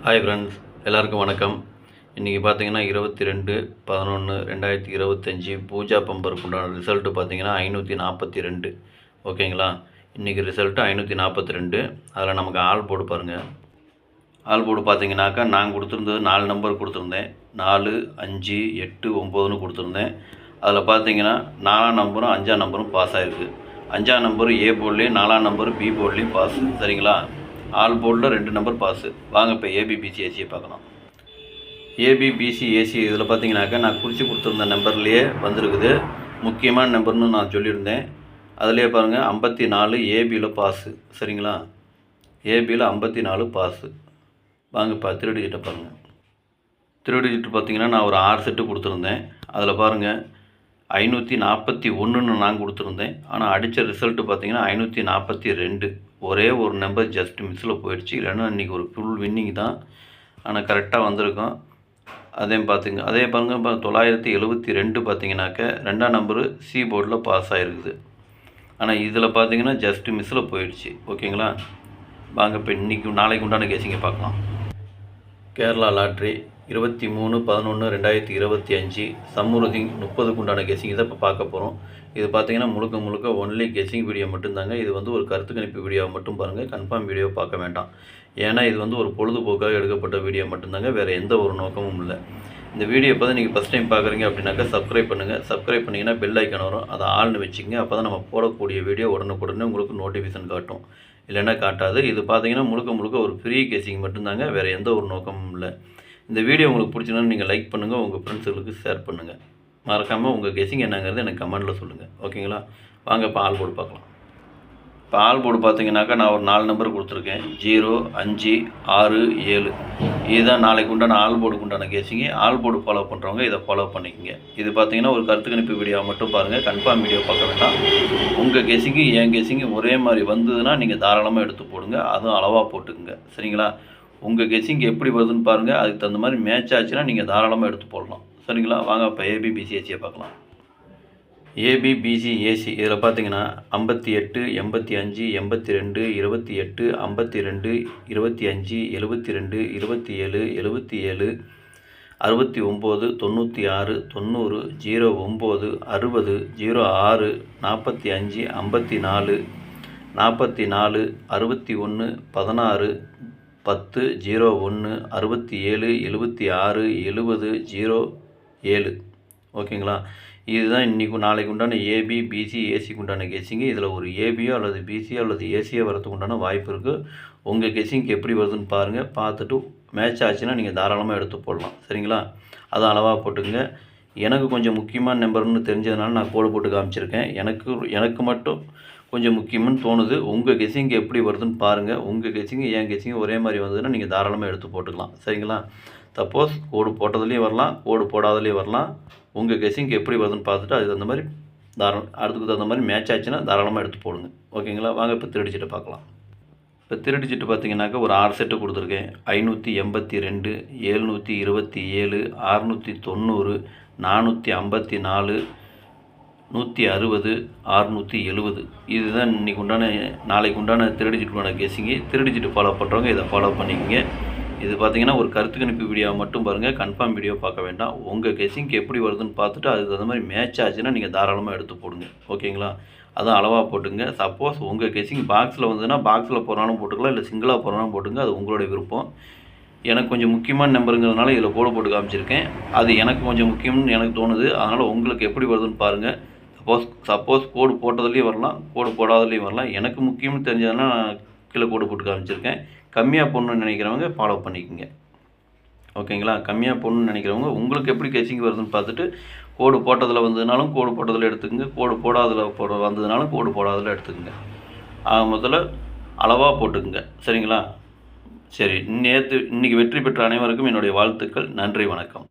Hi friends, எல்லாருக்கும் வணக்கம். இன்றைக்கி பார்த்தீங்கன்னா 22/11/2025 பூஜா பம்பருக்கு உண்டான ரிசல்ட்டு பார்த்தீங்கன்னா 542. ஓகேங்களா? இன்றைக்கி ரிசல்ட்டு 542. அதில் நமக்கு ஆல் போர்டு பாருங்கள். ஆல் போர்டு பார்த்தீங்கன்னாக்கா நான் கொடுத்துருந்தது 4 நம்பர் கொடுத்துருந்தேன். 4, 5, 8, 9ன்னு கொடுத்துருந்தேன். அதில் பார்த்தீங்கன்னா 4ஆம் நம்பரும் 5ஆம் நம்பரும் பாஸ் ஆகிருக்கு. 5ஆம் நம்பர் ஏ போர்ட்லேயும் 4ஆம் நம்பர் பி போர்ட்லேயும் பாஸ். சரிங்களா? ஆல் போர்டில் 2 நம்பர் பாஸு. வாங்க இப்போ ஏபிபிசிஏசியை பார்க்கலாம். ஏபிபிசிஏசி இதில் பார்த்தீங்கன்னாக்கா நான் குறித்து கொடுத்துருந்த நம்பர்லேயே வந்திருக்குது. முக்கியமான நம்பர்னு நான் சொல்லியிருந்தேன். அதிலே பாருங்கள் 54 ஏபியில் பாஸு. சரிங்களா? ஏபியில் 54 பாஸு. வாங்க இப்போ திருடிக்கிட்ட பாருங்கள். திருடிக்கிட்டு பார்த்தீங்கன்னா நான் ஒரு 6 செட்டு கொடுத்துருந்தேன். அதில் பாருங்கள் 541ன்னு நான் கொடுத்துருந்தேன். ஆனால் அடித்த ரிசல்ட்டு பார்த்தீங்கன்னா 542. ஒரே ஒரு நம்பர் ஜஸ்ட் மிஸ்ஸில் போயிடுச்சு. இல்லைன்னா இன்றைக்கி ஒரு ஃபுல் வின்னிங் தான். ஆனால் கரெக்டாக வந்திருக்கோம். அதே பார்த்துங்க. அதே பாருங்கள் இப்போ 972 பார்த்தீங்கன்னாக்க 2ஆம் நம்பரு சி போர்டில் பாஸ் ஆகிருக்குது. ஆனால் இதில் பார்த்தீங்கன்னா ஜஸ்ட் மிஸ்ஸில் போயிடுச்சு. ஓகேங்களா? வாங்க இப்போ இன்றைக்கி நாளைக்கு உண்டான கேசிங்க பார்க்கலாம். கேரளா லாட்ரி 23/11/2025 சம்ருதி 30க்கு உண்டான கெஸிங் இதை இப்போ பார்க்க போகிறோம். இது பார்த்தீங்கன்னா முழுக்க ஒன்லி கெஸிங் வீடியோ மட்டும்தாங்க. இது வந்து ஒரு கருத்து கணிப்பு வீடியோவை மட்டும் பாருங்கள். கன்ஃபார்ம் வீடியோ பார்க்க வேண்டாம். ஏன்னா இது வந்து ஒரு பொழுதுபோக்காக எடுக்கப்பட்ட வீடியோ மட்டும்தாங்க. வேறு எந்த ஒரு நோக்கமும் இல்லை. இந்த வீடியோ இப்போ தான் நீங்கள் ஃபஸ்ட் டைம் பார்க்குறீங்க அப்படின்னாக்கா சப்ஸ்கிரைப் பண்ணுங்கள். சப்ஸ்கிரைப் பண்ணிங்கன்னா பெல் ஐக்கான் வரும். அதை ஆள்னு வச்சுக்கங்க. அப்போ தான் நம்ம போடக்கூடிய வீடியோ உடனுக்குடனே உங்களுக்கு நோட்டிஃபிகேஷன் காட்டும். இல்லைன்னா காட்டாது. இது பார்த்தீங்கன்னா முழுக்க ஒரு ஃப்ரீ கேசிங் மட்டும்தாங்க. வேறு எந்த ஒரு நோக்கமும் இல்லை. இந்த வீடியோ உங்களுக்கு பிடிச்சிருந்தா நீங்கள் லைக் பண்ணுங்கள். உங்கள் ஃப்ரெண்ட்ஸுகளுக்கு ஷேர் பண்ணுங்கள். மறக்காமல் உங்கள் கெஸிங் என்னங்கிறது எனக்கு கமெண்ட்டில் சொல்லுங்கள். ஓகேங்களா? வாங்க இப்போ ஆல் போர்டு பார்க்கலாம். இப்போ ஆல் போர்டு பார்த்தீங்கன்னாக்கா நான் ஒரு 4 நம்பர் கொடுத்துருக்கேன். 0, 5, 6, 7. இதுதான் நாளைக்கு உண்டான ஆல் போர்டுக்கு உண்டான கேசிங்க. ஆல் போர்டு ஃபாலோ பண்ணுறவங்க இதை ஃபாலோ பண்ணிக்கோங்க. இது பார்த்தீங்கன்னா ஒரு கருத்து கணிப்பு வீடியோ மட்டும் பாருங்கள். கன்ஃபார்ம் வீடியோ பார்க்க வேண்டாம். உங்கள் கெஸிங்கு என் கெஸிங்கு ஒரே மாதிரி வந்ததுன்னா நீங்கள் தாராளமாக எடுத்து போடுங்க. அதுவும் அளவாக போட்டுக்குங்க. சரிங்களா? உங்கள் கெஸிங் எப்படி வருதுன்னு பாருங்கள். அதுக்கு தகுந்த மாதிரி மேட்ச் ஆச்சுன்னா நீங்கள் தாராளமாக எடுத்து போடலாம். சரிங்களா? வாங்க இப்போ ஏபிபிசிஏசியை பார்க்கலாம். ஏபிபிசிஏசி இதில் பார்த்தீங்கன்னா 58, 85, 82, 28, 52, 25, 72, 27, 77, 69, 96, 90, 09, 60, 06, 45, 54, 44, 61, 16, 10, 01, 67, 76, 70, 07. ஓகேங்களா? இதுதான் இன்றைக்கு நாளைக்கு உண்டான ஏபி, பிசி, ஏசிக்கு உண்டான கெஸிங்கு. இதில் ஒரு ஏபியோ அல்லது பிசியோ அல்லது ஏசியோ வரதுக்கு உண்டான வாய்ப்பு இருக்குது. உங்கள் கெஸிங்க்கு எப்படி வருதுன்னு பாருங்கள். பார்த்துட்டு மேட்ச் ஆச்சுன்னா நீங்கள் தாராளமாக எடுத்து போடலாம். சரிங்களா? அதை அளவாக போட்டுக்கங்க. எனக்கு கொஞ்சம் முக்கியமான நம்பர்னு தெரிஞ்சதுனால நான் கோடு போட்டு காமிச்சிருக்கேன். எனக்கு மட்டும் கொஞ்சம் முக்கியம்னு தோணுது. உங்கள் கெஸிங் எப்படி வருதுன்னு பாருங்கள். உங்கள் கெஸிங்கு என் கெஸிங் ஒரே மாதிரி வந்ததுன்னா நீங்கள் தாராளமாக எடுத்து போட்டுக்கலாம். சரிங்களா? சப்போஸ் கோடு போட்டதுலேயும் வரலாம், கோடு போடாதலேயும் வரலாம். உங்கள் கெஸிங் எப்படி வருதுன்னு பார்த்துட்டு அதுக்கு தகுந்த மாதிரி அதுக்கு தகுந்த மாதிரி மேட்ச் ஆச்சுன்னா தாராளமாக எடுத்து போடுங்க. ஓகேங்களா? வாங்க இப்போ திருடிச்சிட்டு பார்க்கலாம். இப்போ திருடிச்சிட்டு பார்த்தீங்கன்னாக்கா ஒரு 6 செட்டு கொடுத்துருக்கேன். 582, 727, 690, 454, 160, 670. இதுதான் இன்றைக்கி உண்டான நாளைக்கு உண்டான திருடிச்சிட்டுக்கான கெஸிங்கு. திருடிச்சிட்டு ஃபாலோ பண்ணுறவங்க இதை ஃபாலோ பண்ணிக்கோங்க. இது பார்த்தீங்கன்னா ஒரு கருத்து கணிப்பு வீடியோவை மட்டும் பாருங்கள். கன்ஃபார்ம் வீடியோ பார்க்க வேண்டாம். உங்கள் கெஸிங்க்கு எப்படி வருதுன்னு பார்த்துட்டு அதுக்கு தகுந்த மாதிரி மேட்ச் ஆச்சுன்னா நீங்கள் தாராளமாக எடுத்து போடுங்க. ஓகேங்களா? அதுவும் அளவாக போட்டுங்க. சப்போஸ் உங்கள் கெஸிங் பாக்ஸில் வந்ததுன்னா பாக்ஸில் போகிறாலும் போட்டுக்கலாம், இல்லை சிங்கிளாக போகிறாலும் போட்டுங்க. அது உங்களுடைய விருப்பம். எனக்கு கொஞ்சம் முக்கியமான நம்பருங்கிறதுனால இதில் கோடு போட்டு காமிச்சிருக்கேன். அது எனக்கு கொஞ்சம் முக்கியம்னு எனக்கு தோணுது. அதனால் உங்களுக்கு எப்படி வருதுன்னு பாருங்கள். சப்போஸ் கோடு போட்டதுலேயும் வரலாம், கோடு போடாததுலேயும் வரலாம். எனக்கு முக்கியம்னு தெரிஞ்சதுன்னா கீழே கோடு போட்டு காமிச்சிருக்கேன். கம்மியாக போடணுன்னு நினைக்கிறவங்க ஃபாலோ பண்ணிக்கோங்க. ஓகேங்களா? கம்மியாக போடணுன்னு நினைக்கிறவங்க உங்களுக்கு எப்படி கெஸிங் வருதுன்னு பார்த்துட்டு கோடு போட்டதில் வந்ததுனாலும் கோடு போட்டதில் எடுத்துக்கங்க. கோடு போடாதில் வந்ததுனாலும் கோடு போடாதில் எடுத்துக்கங்க. முதல்ல அளவாக போட்டுக்குங்க. சரிங்களா? சரி, இன்றைக்கி வெற்றி பெற்ற அனைவருக்கும் என்னுடைய வாழ்த்துக்கள். நன்றி, வணக்கம்.